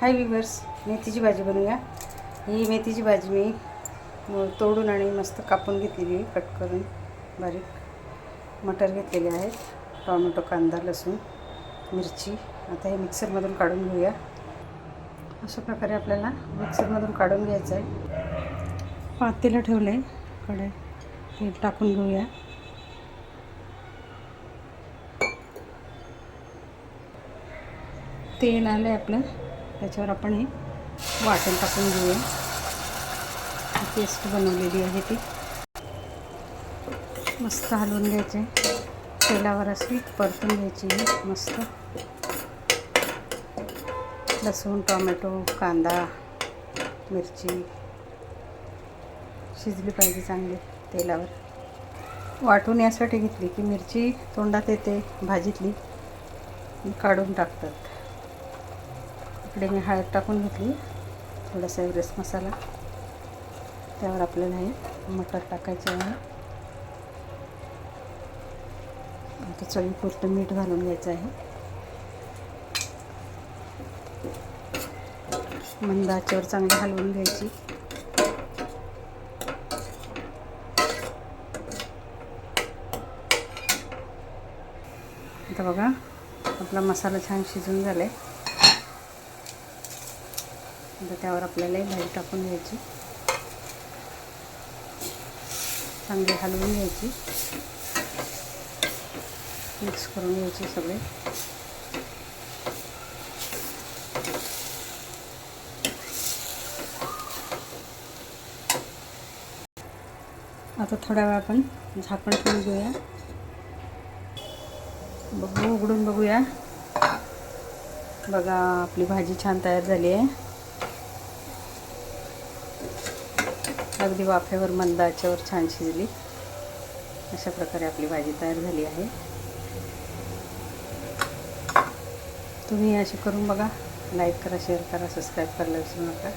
हाय viewers, मेथीची भाजी बनवूया। ही मेथीची भाजी मी तोडून आणि मस्त कापून घेतलेली आहे, कट करून बारीक। मटर घेतलेले आहेत, टोमॅटो, कांदा, लसूण, मिरची। आता हे मिक्सरमधून काढून घेऊया। अशा प्रकारे आपल्याला मिक्सरमधून काढून घ्यायचं आहे। पातेलं ठेवले, कढई, तेल टाकून घेऊया। तेल आलं आपलं, त्याच्यावर आपण हे वाटण टाकून घेऊया। पेस्ट बनवलेली आहे ती मस्त हलवून घ्यायचे। तेलावर अशी परतून घ्यायची मस्त। लसूण, टोमॅटो, कांदा, मिरची शिजली पाहिजे चांगली तेलावर। वाटून यासाठी घेतली की मिरची तोंडात येते भाजीतली, काढून टाकतात। इकडे मी हळद टाकून घेतली, थोडासा एव्हरेस्ट मसाला। त्यावर आपल्याला हे मटर टाकायचे आहे। आता चवीपुरतं मीठ घालून घ्यायचं आहे। मंद आचेवर चांगली हलवून घ्यायची। आता बघा, आपला मसाला छान शिजून झाला आहे। आता त्यावर आपल्याला भाजी टाकून घ्यायची, चांगली हलवून घ्यायची, मिक्स करून घ्यायची सगळे। आता थोडा वेळ आपण झाकण ठेवून घेऊया। उघडून बघूया। बघा, आपली भाजी छान तयार झाली आहे। अगदी वाफेवर मंद आचेवर छान शिजली। अशा प्रकारे आपली भाजी तयार झाली आहे। तुम्ही अशी करून बघा। लाईक करा, शेअर करा, सबस्क्राईब करायला विसरू नका।